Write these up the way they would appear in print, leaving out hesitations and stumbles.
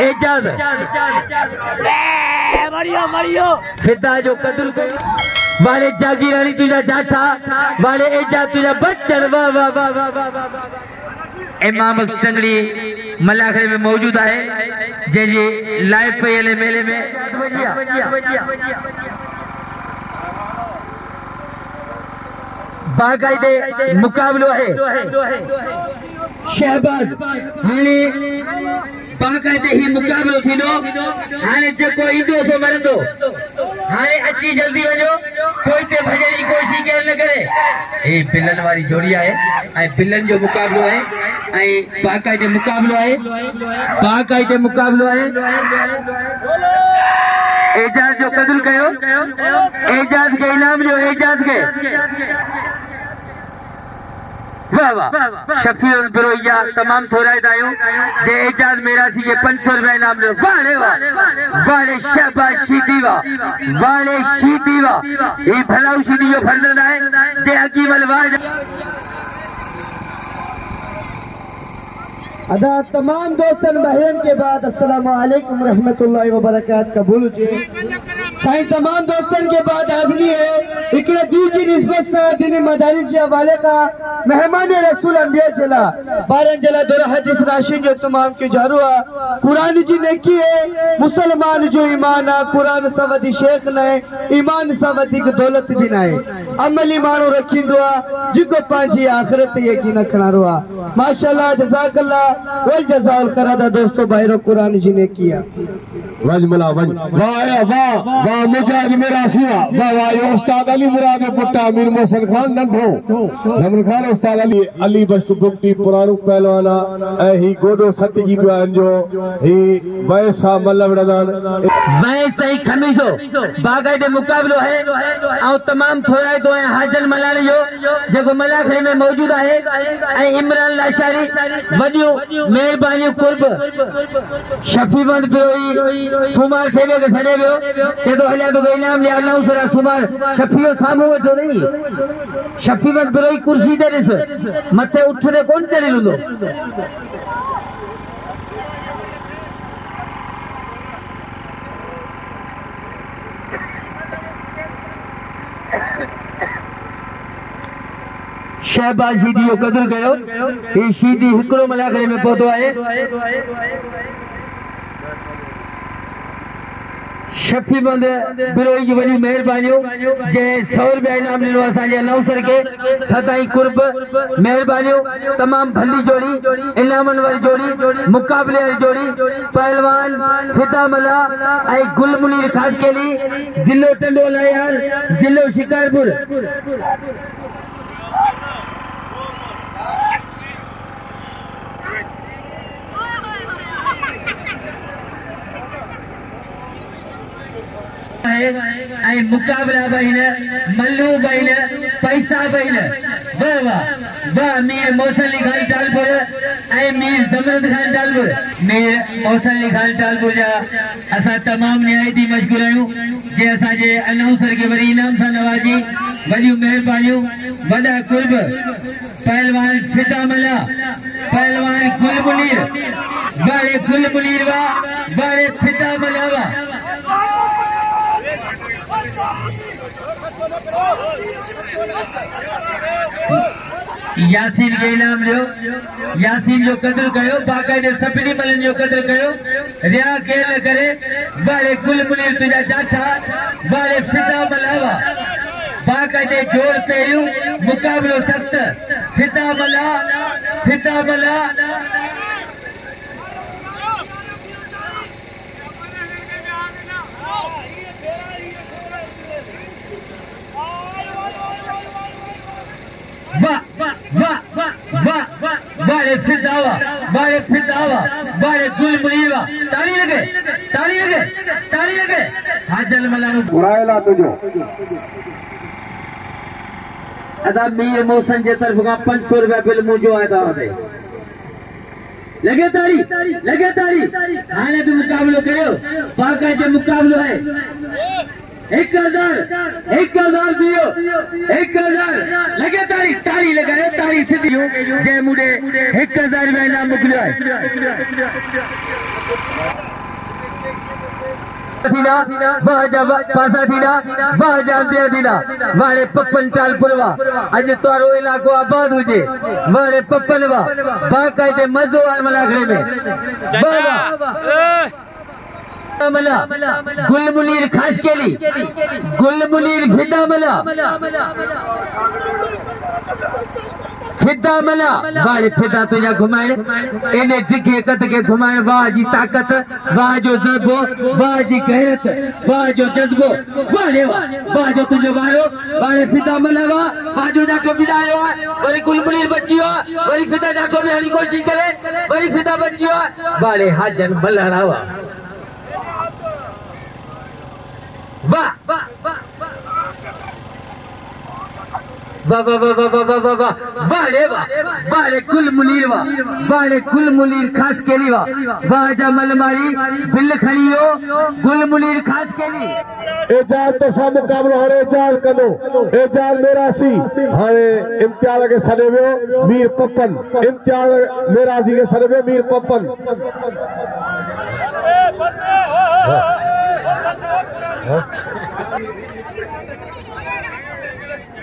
एजाज फिदा जो कदुल कयो वाले जागीरानी तुझा जाठा वाले एजाज तुझा बच्चन वाह वाह वाह वाह वाह वाह। इमाम टंगड़ी मलाखड़े में मौजूद है जैसे लाइव पे मेले में बाकायदे मुकाबलो है शहबाज हाणे बाकायदे ही मुकाबलो थींदो हाणे जेको ईंदो सो मरंदो हाणे अची जल्दी वञो कोई ते भॼण जी कोशिश केर न करे। हे बिलन वारी जोड़ी है ऐं बिलन जो मुकाबलो है ऐं बाकायदे मुकाबलो है एजाज जो कदुल कयो एजाज के इनाम जो एजाज के वाह वाह शफीउल बिरोइया तमाम थोराइद आयो जे एजाज मेरासी के 500 रुपया इनाम दो वाले वाले शहबाज शीदीवा वाले शीदीवा ये भलाउ शीदी जो फर्जंद है जे हकीम अलवाज अदा तमाम दोस्तन बहन के बाद अस्सलामु अलैकुम रहमतुल्लाहि व बरकात कबूल जे साईं तमाम दोस्तन के बाद हाजिरी है इकड़े दूसरी निस्बत से दिन मदारिस के हवाले का मेहमान रसूल अंबिया चला 12 जला दो हदीस राशिन जो तमाम के जारुआ कुरान जी नेकी है मुसलमान जो ईमान है कुरान सवदी शेख ने ईमान सवदी की दौलत भी ना है अमली मानो रखी दुआ जिको पांची आखिरत यकीन खणारुआ माशाल्लाह जज़ाकल्लाह वल जज़ाउल खैर दोस्तों भाईरो कुरान जी ने किया वज मला वज वाह वाह वाह मुजाहिद मेरा सिवा वाह वाह उस्ताद अली मुराद पुट्टा मीर मोहसिन खान नंढो जमन खान उस्ताद अली बख्श गुप्ती पुरानो पहलवाना ए ही गोडो सतगी बयान जो ही वैसा मल्लवड़दान वैसा ही खमीसो बाकायदे मुकाबलो है और तमाम थोराई दो हाजल मलानी जो जगो मलाखड़े में मौजूद है ए इमरान लाशारी वडियो मेहरबानी कुर्ब शफीबंद बिरोई सुमार खेबे के सने बियो चेतो हलिया तो इनाम लिया ना उसरा सुमार शफीओ सामू जो नहीं शफीबंद बिरोई कुर्सी दे दिस मथे उठने कौन चली लुंदो शहबाज शीदी जो कदुल कयो ये शीदी हिकड़ो मलाखड़े में पहुतो है शफीबंद बिरोई की वॾी महिरबानियूं जे 100 रुपया इनाम ॾिनो असांजे नौसर के सदाई कुर्ब महिरबानियूं तमाम भली जोड़ी इनामन वाली जोड़ी मुकाबले वाली जोड़ी पहलवान फिदा मला ऐं गुल मुनीर खास केली जिलो टंडोला यार जिलो शिकारपुर मुकाबला बहन मल्लू बहन पैसा बहन वाह वाह वाह मीर मौसम खान टालपुर मीर जमरद खान टालपुर मीर मौसम खान टालपुर जा असा तमाम निहायती मशहूर आहियूं जे असांजे अनाउंसर के वरी इनाम सां नवाजी वॾियूं महिरबानियूं वॾा कुर्ब पहलवान फिदा मला पहलवान गुल मुनीर वाह बारे फिदा मला वाह यासीन के इनाम लो यासीन जो कदर कयो बाकायदे सभिनी मलन जो कदर कयो रिया के न करे बारे गुल मुनीर तुझा जाठा बारे फिदा मलावा बाकायदे जोर पेरियो मुकाबलो सख्त फिदा मला बारे फिदावा बारे गुल मुनीरवा ताली लगे हाजल मला मुरायला तुझो अदा मीर मोहसिन जे तरफ का 500 रुपया बिल मुझो आया था लगे तारी हाने भी मुकाबलो करो बाकायदे मुकाबलो है 1000 दियो 1000 लगे तारी लगाए तारी सीधी जय मुडे 1000 रुपया इनाम मोकिलियो है। थीना बाजा पासा थीना बाजा दिया थीना वाले पप्पन टालपुरवा अज तोरो इलाको आबाद हुजे वाले पप्पनवा बाकायदे मजो आल मलाखड़े में बाबा मला गुल मुनीर खास केली गुल मुनीर फिदा मला फिदा मला वाले फिदा तुझा घुमाए इन्हें दिखे कत के घुमाए वाह जी ताकत वाह जो जज्बो वाह जी गैरत वाह जो जज्बो वाह जो तुझे वालो वाले फिदा मला वाह जो जाको विदायो वरी गुल मुनीर बच्चियो वरी फिदा जाको भी हरी कोशिश करे वरी फिदा बच्चियो वाले हाजन मला रावा वाह वाह वाह वाह वाह वाह वाह वाह वाले वाले कुल मुनीर वाले कुल मुनीर खास केली वाह जमल मारी बिल खड़ियो कुल मुनीर खास केली एजाज तो सा मुकाबलो हरे एजाज कदो एजाज मेरासी हरे इम्तियाज के सदे वियो मीर पप्पन इम्तियाज मेरासी के सदे वियो मीर पप्पन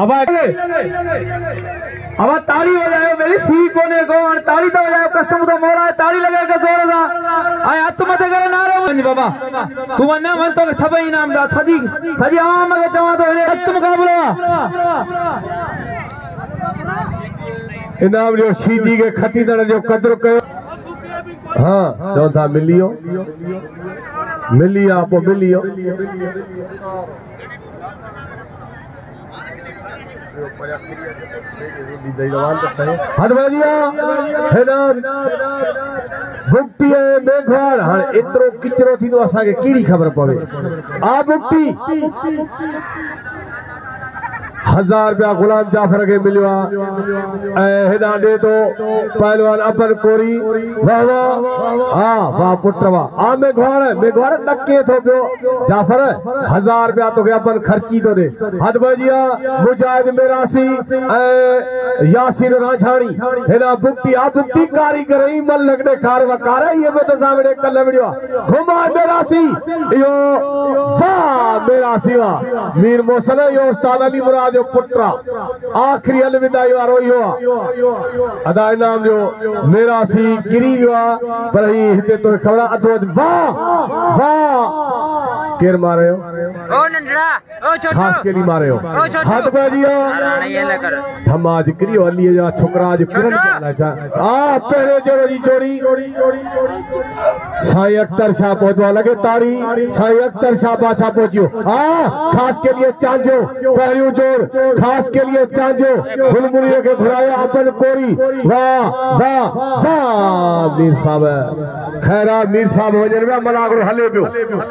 अब ताली बजायो मेरी सी कोने को और ताली तो बजायो कसम तो मोरा ताली लगाएगा जोर सा आए हथ मथे करे नारो जी बाबा तू वन्ना मन तो सब इनाम दा सजी सजी आवाम के चवा तो हथ मुकाबलो इनाम जो सीधी के खती दण जो कदर कयो हां चौ था मिलियो मिलिया पो मिलियो बुक्टी मेघवाड़ हाँ एतरो किचरो थी तो असा के कीड़ी खबर पवे आ बुक्टी 1000 रुपया गुलाम जाफर के मिलियो हेडा दे तो पहलवान अपन कोरी वाह वाह हां वाह पुटवा आ मेघवाड़ नक्के थो पियो जाफर 1000 रुपया तो के अपन खर्ची तो दे हद बजिया मुजाहिद मेरासी यासिर राझाणी हेडा बुक्टी आ बुक्टी कारीगर ई मन लगने कार वकार ये में तो सामने कल वीडियो घुमा मेरासी यो वाह मेरासी वाह मीर मोहसन यो उस्ताद अली मुराद जो पुत्रा आखिरी अलविदाई वारो यो अदा इनाम जो मेरासी गिरी हुआ पर ही हिते तो खबर अधो वाह वाह केर मारे हो ओ नंदरा ओ छोटो खास के लिए मारे हो हाथ पे दिया ये न कर धमाज करी वाली है छोकरा जो किरण चला चा आ पहले जोड़ी साईं अख्तर शाह पहुंचवा लगे ताड़ी साईं अख्तर शाह बाछा पहुंचियो खास के लिए चांजो पहलू जोड़ खास के लिए चांजो गुलमुनी के घुराया अपन कोरी वाह वाह वाह मीर साहब खैरा मीर साहब हो जने में मलागड़ो हले पियो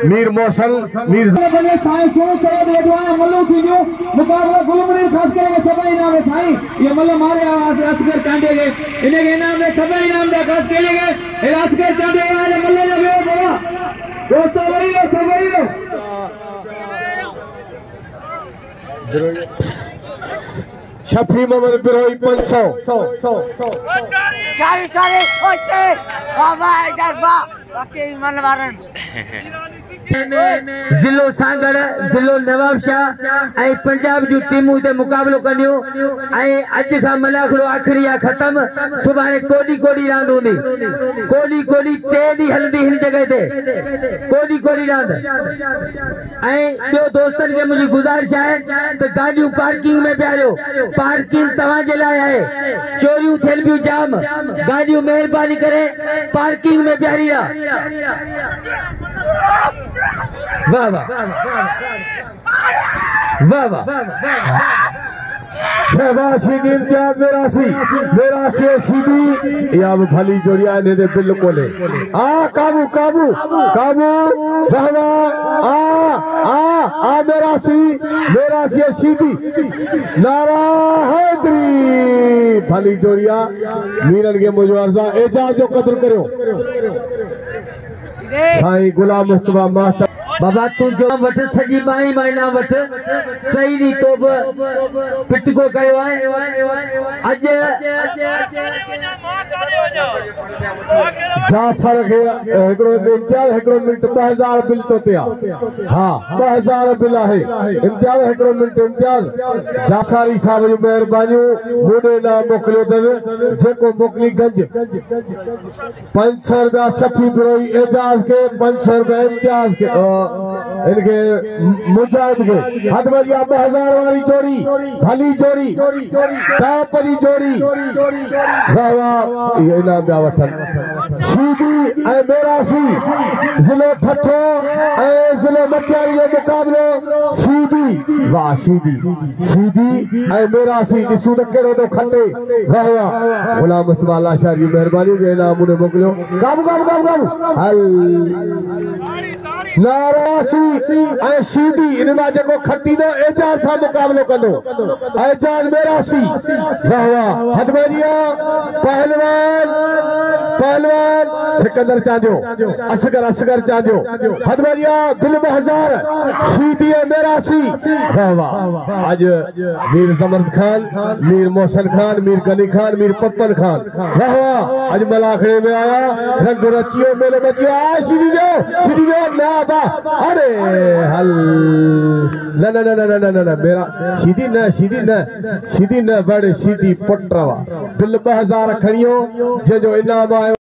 मीर मौसल मीर बने साईं सोच करे देदवाया मल्लो थीयो मुकाबला गुलमुनी खास के सब इनाम है साईं ये मल्लो मारे आवाज असगर कांडे गए इन्हें के इनाम में सब इनाम दे खास के लिए गए असगर कांडे वाले मल्लो लगे बोला दोस्तों वही लो सब वही लो शफी मोहम्मद बिरोई 500 सारी ओके बाबा डरबा बाकी मन मारन जिलो सांगड़ जिलो नवाब शाह ऐं पंजाब जो टीमूं ते मुकाबलो कंदियूं ऐं अॼु खां मलाखड़ो आखिरी आहे ख़त्म सुभाणे कोडी रांद हूंदी कोडी 3 ॾींहं हलंदी हिन जॻह ते कोडी रांद ऐं ॿियो दोस्तनि खे मुंहिंजी गुज़ारिश आहे त गाॾियूं पार्किंग में पियारियो पार्किंग तव्हांजे लाइ आहे चोरियूं थियनि पियूं जाम गाॾियूं महिरबानी करे पार्किंग में पियारी वाह वाह वाह वाह शहबाजी इम्तियाज मेरासी सीधी या भली जोड़िया ने दे बिल्कुल काबू वाह वाह मेरासी सीधी नारा हैदरी भली जोड़िया मीरन के मुजवाजा एजाज जो कदर करो साईं गुलाम मुस्तफा मास्टर बाबा तू जो वठ सजी माई मायना वठ सही नी तो पिट को कयो है आज जाफर के एकड़ो इम्तियाज एकड़ो मिनट 2000 बिल तो तिया हां 2000 बिल है इम्तियाज एकड़ो मिनट इम्तियाज जासारी साहब जो मेहरबानी मुडे ना मोकलियो देवे जेको मोकली गंज 500 रुपया सफी बिरोई एजाज के 500 रुपया इम्तियाज के इनके मुजाहिद के हद बलिया 2000 वाली जोड़ी भली जोड़ी टॉप वाली जोड़ी वाह वाह ये इनाम जा वठन सीधी ए मेरासी जिले ठठो ए जिले मटियारी जो मुकाबलो सीधी वाह सीधी ए मेरासी ॾिसूं त कहिड़ो थो खटे वाह वाह गुलाम मुस्तफा लाशारी मेहरबानी जो इनाम उन्हें मोकिलियो काबू हल नारासी ए सीधी इनमां जेको खटी दो एजाज सां मुकाबलो कंदो एजाज मेरासी वाह वाह हदमरिया पहलवान सिकंदर चांजो असगर चांजो हदमरिया दिल बहजार सीधी मेरासी वाह वाह आज मीर जमन खान मीर मोहसन खान मीर गनी खान मीर पप्पन खान वाह वाह आज मलाखड़े में आया रंग रचियो मेले बचियो आ सीधी जो ना बा अरे हल न मेरा सीधी न बड़े सीधी पटवा दिल 2000 खणियो जो इनाम आयो।